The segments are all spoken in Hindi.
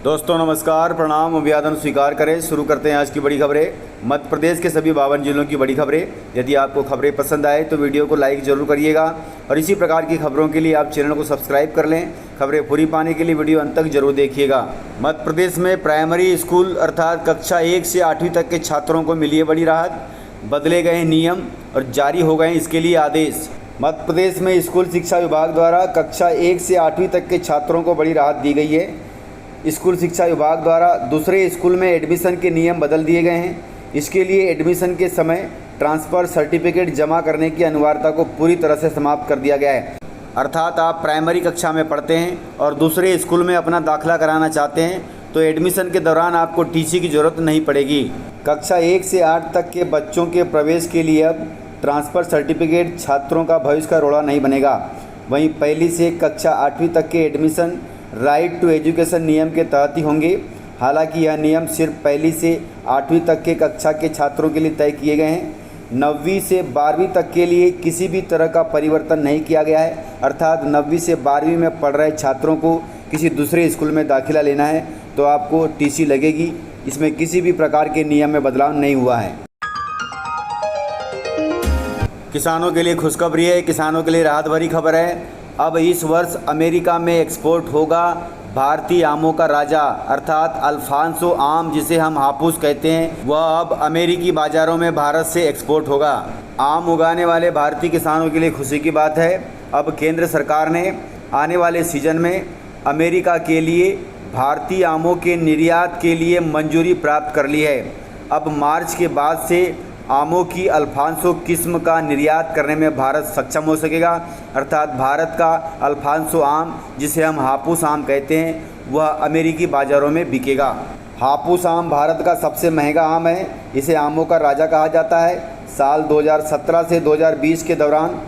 दोस्तों नमस्कार, प्रणाम, अभिवादन स्वीकार करें। शुरू करते हैं आज की बड़ी खबरें। मध्य प्रदेश के सभी 52 जिलों की बड़ी खबरें। यदि आपको खबरें पसंद आए तो वीडियो को लाइक जरूर करिएगा और इसी प्रकार की खबरों के लिए आप चैनल को सब्सक्राइब कर लें। खबरें पूरी पाने के लिए वीडियो अंत तक जरूर देखिएगा। मध्य प्रदेश में प्राइमरी स्कूल अर्थात कक्षा 1 से 8वीं तक के छात्रों को मिली है बड़ी राहत। बदले गए नियम और जारी हो गए इसके लिए आदेश। मध्य प्रदेश में स्कूल शिक्षा विभाग द्वारा कक्षा 1 से 8वीं तक के छात्रों को बड़ी राहत दी गई है। स्कूल शिक्षा विभाग द्वारा दूसरे स्कूल में एडमिशन के नियम बदल दिए गए हैं। इसके लिए एडमिशन के समय ट्रांसफ़र सर्टिफिकेट जमा करने की अनिवार्यता को पूरी तरह से समाप्त कर दिया गया है। अर्थात आप प्राइमरी कक्षा में पढ़ते हैं और दूसरे स्कूल में अपना दाखिला कराना चाहते हैं तो एडमिशन के दौरान आपको टीसी की ज़रूरत नहीं पड़ेगी। कक्षा 1 से 8 तक के बच्चों के प्रवेश के लिए अब ट्रांसफ़र सर्टिफिकेट छात्रों का भविष्य का रोड़ा नहीं बनेगा। वहीं पहली से कक्षा 8वीं तक के एडमिशन राइट टू एजुकेशन नियम के तहत ही होंगे। हालांकि यह नियम सिर्फ पहली से 8वीं तक के कक्षा के छात्रों के लिए तय किए गए हैं। 9वीं से 12वीं तक के लिए किसी भी तरह का परिवर्तन नहीं किया गया है। अर्थात 9वीं से 12वीं में पढ़ रहे छात्रों को किसी दूसरे स्कूल में दाखिला लेना है तो आपको टीसी लगेगी। इसमें किसी भी प्रकार के नियम में बदलाव नहीं हुआ है। किसानों के लिए खुशखबरी है, किसानों के लिए राहत भरी खबर है। अब इस वर्ष अमेरिका में एक्सपोर्ट होगा भारतीय आमों का राजा अर्थात अल्फांसो आम, जिसे हम हापुस कहते हैं, वह अब अमेरिकी बाज़ारों में भारत से एक्सपोर्ट होगा। आम उगाने वाले भारतीय किसानों के लिए खुशी की बात है। अब केंद्र सरकार ने आने वाले सीजन में अमेरिका के लिए भारतीय आमों के निर्यात के लिए मंजूरी प्राप्त कर ली है। अब मार्च के बाद से आमों की अल्फांसो किस्म का निर्यात करने में भारत सक्षम हो सकेगा। अर्थात भारत का अल्फांसो आम, जिसे हम हापुस आम कहते हैं, वह अमेरिकी बाज़ारों में बिकेगा। हापुस आम भारत का सबसे महंगा आम है। इसे आमों का राजा कहा जाता है। साल 2017 से 2020 के दौरान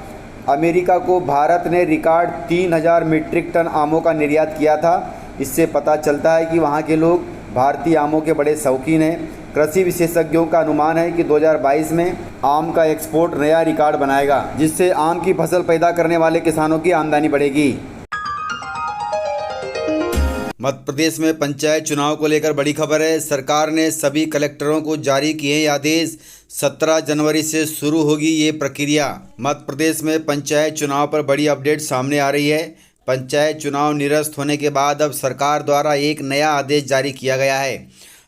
अमेरिका को भारत ने रिकॉर्ड 3000 मीट्रिक टन आमों का निर्यात किया था। इससे पता चलता है कि वहाँ के लोग भारतीय आमों के बड़े शौकीन हैं। कृषि विशेषज्ञों का अनुमान है कि 2022 में आम का एक्सपोर्ट नया रिकॉर्ड बनाएगा, जिससे आम की फसल पैदा करने वाले किसानों की आमदनी बढ़ेगी। मध्य प्रदेश में पंचायत चुनाव को लेकर बड़ी खबर है। सरकार ने सभी कलेक्टरों को जारी किए आदेश। 17 जनवरी से शुरू होगी ये प्रक्रिया। मध्य प्रदेश में पंचायत चुनाव पर बड़ी अपडेट सामने आ रही है। पंचायत चुनाव निरस्त होने के बाद अब सरकार द्वारा एक नया आदेश जारी किया गया है।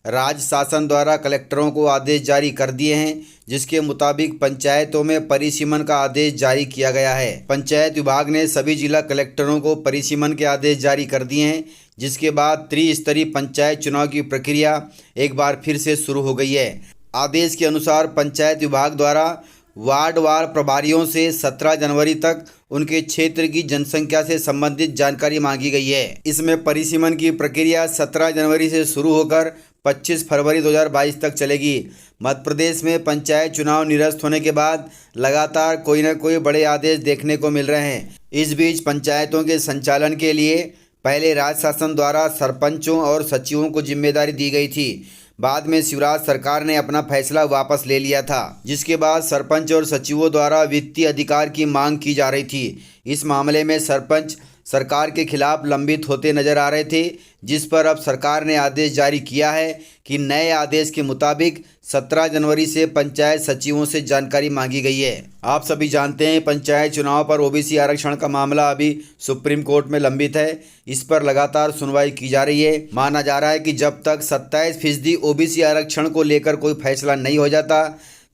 राज्य शासन द्वारा कलेक्टरों को आदेश जारी कर दिए हैं, जिसके मुताबिक पंचायतों में परिसीमन का आदेश जारी किया गया है। पंचायत विभाग ने सभी जिला कलेक्टरों को परिसीमन के आदेश जारी कर दिए हैं, जिसके बाद त्रिस्तरीय पंचायत चुनाव की प्रक्रिया एक बार फिर से शुरू हो गई है। आदेश के अनुसार पंचायत विभाग द्वारा वार्डवार प्रभारियों से 17 जनवरी तक उनके क्षेत्र की जनसंख्या से संबंधित जानकारी मांगी गई है। इसमें परिसीमन की प्रक्रिया 17 जनवरी से शुरू होकर 25 फरवरी 2022 तक चलेगी। मध्य प्रदेश में पंचायत चुनाव निरस्त होने के बाद लगातार कोई न कोई बड़े आदेश देखने को मिल रहे हैं। इस बीच पंचायतों के संचालन के लिए पहले राज्य शासन द्वारा सरपंचों और सचिवों को जिम्मेदारी दी गई थी। बाद में शिवराज सरकार ने अपना फैसला वापस ले लिया था, जिसके बाद सरपंच और सचिवों द्वारा वित्तीय अधिकार की मांग की जा रही थी। इस मामले में सरपंच सरकार के खिलाफ लंबित होते नजर आ रहे थे, जिस पर अब सरकार ने आदेश जारी किया है कि नए आदेश के मुताबिक 17 जनवरी से पंचायत सचिवों से जानकारी मांगी गई है। आप सभी जानते हैं पंचायत चुनाव पर ओबीसी आरक्षण का मामला अभी सुप्रीम कोर्ट में लंबित है। इस पर लगातार सुनवाई की जा रही है। माना जा रहा है कि जब तक 27% ओबीसी आरक्षण को लेकर कोई फैसला नहीं हो जाता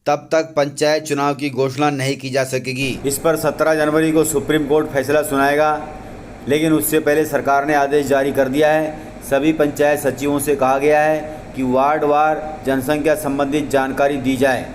तब तक पंचायत चुनाव की घोषणा नहीं की जा सकेगी। इस पर 17 जनवरी को सुप्रीम कोर्ट फैसला सुनाएगा, लेकिन उससे पहले सरकार ने आदेश जारी कर दिया है। सभी पंचायत सचिवों से कहा गया है कि वार्डवार जनसंख्या संबंधित जानकारी दी जाए।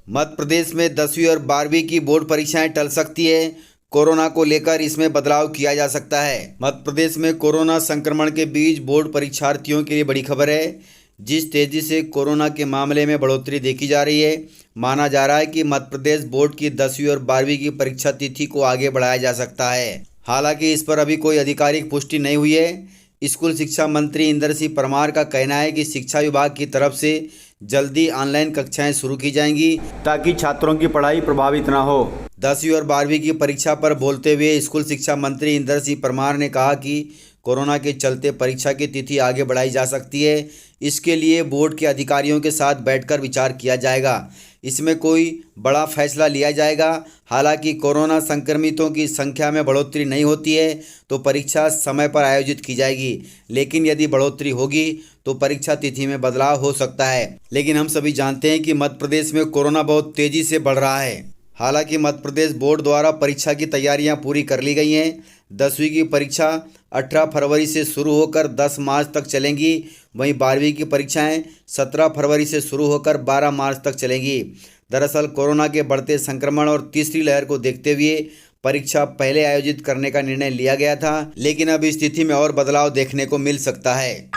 मध्य प्रदेश में 10वीं और 12वीं की बोर्ड परीक्षाएं टल सकती है। कोरोना को लेकर इसमें बदलाव किया जा सकता है। मध्य प्रदेश में कोरोना संक्रमण के बीच बोर्ड परीक्षार्थियों के लिए बड़ी खबर है। जिस तेज़ी से कोरोना के मामले में बढ़ोतरी देखी जा रही है, माना जा रहा है कि मध्य प्रदेश बोर्ड की 10वीं और 12वीं की परीक्षा तिथि को आगे बढ़ाया जा सकता है। हालांकि इस पर अभी कोई आधिकारिक पुष्टि नहीं हुई है। स्कूल शिक्षा मंत्री इंदर सिंह परमार का कहना है कि शिक्षा विभाग की तरफ से जल्दी ऑनलाइन कक्षाएं शुरू की जाएंगी ताकि छात्रों की पढ़ाई प्रभावित ना हो। 10वीं और 12वीं की परीक्षा पर बोलते हुए स्कूल शिक्षा मंत्री इंदर सिंह परमार ने कहा कि कोरोना के चलते परीक्षा की तिथि आगे बढ़ाई जा सकती है। इसके लिए बोर्ड के अधिकारियों के साथ बैठकर विचार किया जाएगा। इसमें कोई बड़ा फैसला लिया जाएगा। हालांकि कोरोना संक्रमितों की संख्या में बढ़ोतरी नहीं होती है तो परीक्षा समय पर आयोजित की जाएगी, लेकिन यदि बढ़ोतरी होगी तो परीक्षा तिथि में बदलाव हो सकता है। लेकिन हम सभी जानते हैं कि मध्य प्रदेश में कोरोना बहुत तेज़ी से बढ़ रहा है। हालांकि मध्य प्रदेश बोर्ड द्वारा परीक्षा की तैयारियां पूरी कर ली गई हैं। 10वीं की परीक्षा 18 फरवरी से शुरू होकर 10 मार्च तक चलेंगी। वहीं 12वीं की परीक्षाएं 17 फरवरी से शुरू होकर 12 मार्च तक चलेंगी। दरअसल कोरोना के बढ़ते संक्रमण और तीसरी लहर को देखते हुए परीक्षा पहले आयोजित करने का निर्णय लिया गया था, लेकिन अब इस तिथि में और बदलाव देखने को मिल सकता है।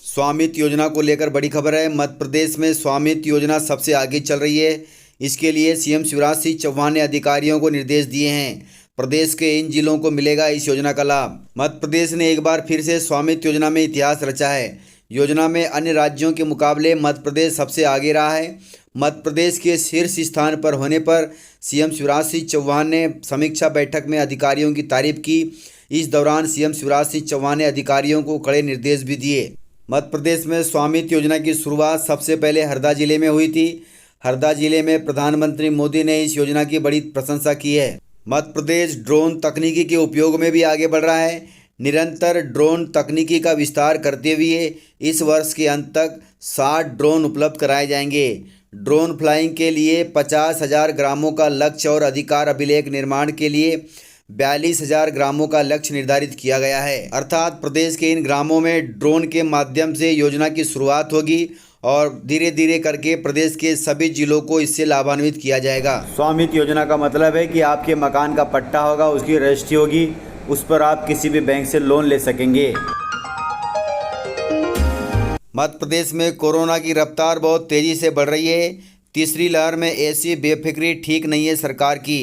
स्वामित्व योजना को लेकर बड़ी खबर है। मध्य प्रदेश में स्वामित्व योजना सबसे आगे चल रही है। इसके लिए सीएम शिवराज सिंह चौहान ने अधिकारियों को निर्देश दिए हैं। प्रदेश के इन जिलों को मिलेगा इस योजना का लाभ। मध्य प्रदेश ने एक बार फिर से स्वामित्व योजना में इतिहास रचा है। योजना में अन्य राज्यों के मुकाबले मध्य प्रदेश सबसे आगे रहा है। मध्य प्रदेश के शीर्ष स्थान पर होने पर सीएम शिवराज सिंह चौहान ने समीक्षा बैठक में अधिकारियों की तारीफ की। इस दौरान सीएम शिवराज सिंह चौहान ने अधिकारियों को कड़े निर्देश भी दिए। मध्य प्रदेश में स्वामित्व योजना की शुरुआत सबसे पहले हरदा जिले में हुई थी। हरदा जिले में प्रधानमंत्री मोदी ने इस योजना की बड़ी प्रशंसा की है। मध्य प्रदेश ड्रोन तकनीकी के उपयोग में भी आगे बढ़ रहा है। निरंतर ड्रोन तकनीकी का विस्तार करते हुए इस वर्ष के अंत तक 60 ड्रोन उपलब्ध कराए जाएंगे। ड्रोन फ्लाइंग के लिए 50,000 ग्रामों का लक्ष्य और अधिकार अभिलेख निर्माण के लिए 42,000 ग्रामों का लक्ष्य निर्धारित किया गया है। अर्थात प्रदेश के इन ग्रामों में ड्रोन के माध्यम से योजना की शुरुआत होगी और धीरे धीरे करके प्रदेश के सभी जिलों को इससे लाभान्वित किया जाएगा। स्वामित्व योजना का मतलब है कि आपके मकान का पट्टा होगा, उसकी रजिस्ट्री होगी, उस पर आप किसी भी बैंक से लोन ले सकेंगे। मध्य प्रदेश में कोरोना की रफ्तार बहुत तेज़ी से बढ़ रही है। तीसरी लहर में ऐसी बेफिक्री ठीक नहीं है सरकार की।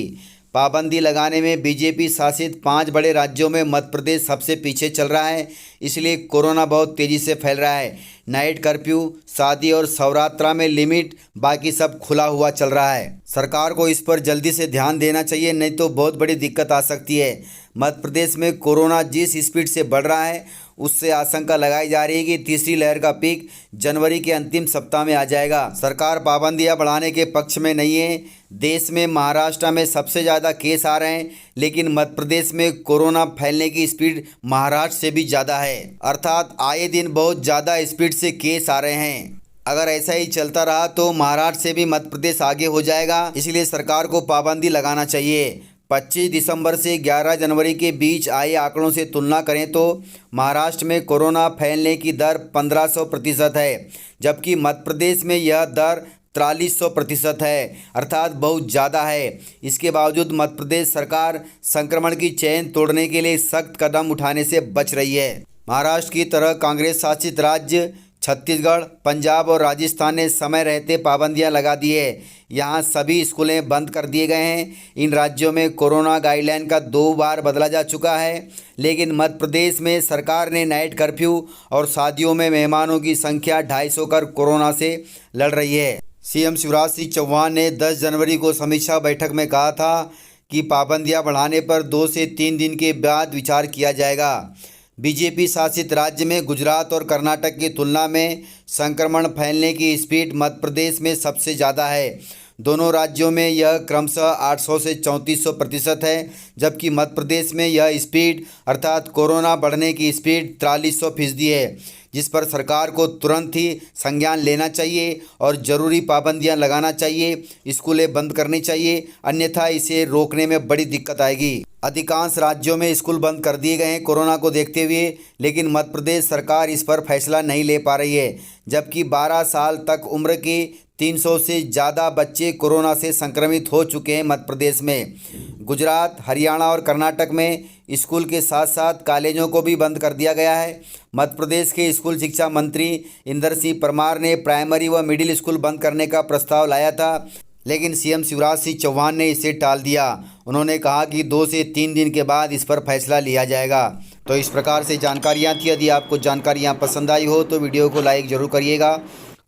पाबंदी लगाने में बीजेपी शासित 5 बड़े राज्यों में मध्य प्रदेश सबसे पीछे चल रहा है। इसलिए कोरोना बहुत तेज़ी से फैल रहा है। नाइट कर्फ्यू, शादी और शवरात्रा में लिमिट, बाकी सब खुला हुआ चल रहा है। सरकार को इस पर जल्दी से ध्यान देना चाहिए, नहीं तो बहुत बड़ी दिक्कत आ सकती है। मध्य प्रदेश में कोरोना जिस स्पीड से बढ़ रहा है उससे आशंका लगाई जा रही है कि तीसरी लहर का पीक जनवरी के अंतिम सप्ताह में आ जाएगा। सरकार पाबंदियां बढ़ाने के पक्ष में नहीं है। देश में महाराष्ट्र में सबसे ज़्यादा केस आ रहे हैं, लेकिन मध्य प्रदेश में कोरोना फैलने की स्पीड महाराष्ट्र से भी ज़्यादा है। अर्थात आए दिन बहुत ज़्यादा स्पीड से केस आ रहे हैं। अगर ऐसा ही चलता रहा तो महाराष्ट्र से भी मध्य प्रदेश आगे हो जाएगा। इसलिए सरकार को पाबंदी लगाना चाहिए। 25 दिसंबर से 11 जनवरी के बीच आए आंकड़ों से तुलना करें तो महाराष्ट्र में कोरोना फैलने की दर 1500% है, जबकि मध्य प्रदेश में यह दर 4300% है, अर्थात बहुत ज़्यादा है। इसके बावजूद मध्य प्रदेश सरकार संक्रमण की चेन तोड़ने के लिए सख्त कदम उठाने से बच रही है। महाराष्ट्र की तरह कांग्रेस शासित राज्य छत्तीसगढ़, पंजाब और राजस्थान ने समय रहते पाबंदियां लगा दी है। यहाँ सभी स्कूलें बंद कर दिए गए हैं। इन राज्यों में कोरोना गाइडलाइन का 2 बार बदला जा चुका है, लेकिन मध्य प्रदेश में सरकार ने नाइट कर्फ्यू और शादियों में मेहमानों की संख्या 250 कर कोरोना से लड़ रही है। सीएम शिवराज सिंह चौहान ने 10 जनवरी को समीक्षा बैठक में कहा था कि पाबंदियां बढ़ाने पर 2 से 3 दिन के बाद विचार किया जाएगा। बीजेपी शासित राज्य में गुजरात और कर्नाटक की तुलना में संक्रमण फैलने की स्पीड मध्य प्रदेश में सबसे ज़्यादा है। दोनों राज्यों में यह क्रमशः 800 से 3400% है, जबकि मध्य प्रदेश में यह स्पीड अर्थात कोरोना बढ़ने की स्पीड 4300% है, जिस पर सरकार को तुरंत ही संज्ञान लेना चाहिए और ज़रूरी पाबंदियां लगाना चाहिए। स्कूलें बंद करनी चाहिए, अन्यथा इसे रोकने में बड़ी दिक्कत आएगी। अधिकांश राज्यों में स्कूल बंद कर दिए गए हैं कोरोना को देखते हुए, लेकिन मध्य प्रदेश सरकार इस पर फैसला नहीं ले पा रही है, जबकि 12 साल तक उम्र के 300 से ज़्यादा बच्चे कोरोना से संक्रमित हो चुके हैं मध्य प्रदेश में। गुजरात, हरियाणा और कर्नाटक में स्कूल के साथ साथ कॉलेजों को भी बंद कर दिया गया है। मध्य प्रदेश के स्कूल शिक्षा मंत्री इंदर सिंह परमार ने प्राइमरी व मिडिल स्कूल बंद करने का प्रस्ताव लाया था, लेकिन सीएम शिवराज सिंह चौहान ने इसे टाल दिया। उन्होंने कहा कि 2 से 3 दिन के बाद इस पर फैसला लिया जाएगा। तो इस प्रकार से जानकारियाँ थी। यदि आपको जानकारियाँ पसंद आई हो तो वीडियो को लाइक ज़रूर करिएगा,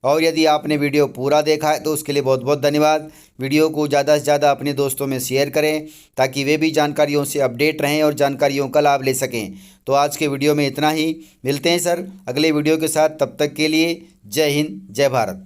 और यदि आपने वीडियो पूरा देखा है तो उसके लिए बहुत बहुत धन्यवाद। वीडियो को ज़्यादा से ज़्यादा अपने दोस्तों में शेयर करें ताकि वे भी जानकारियों से अपडेट रहें और जानकारियों का लाभ ले सकें। तो आज के वीडियो में इतना ही। मिलते हैं सर अगले वीडियो के साथ, तब तक के लिए जय हिंद जय भारत।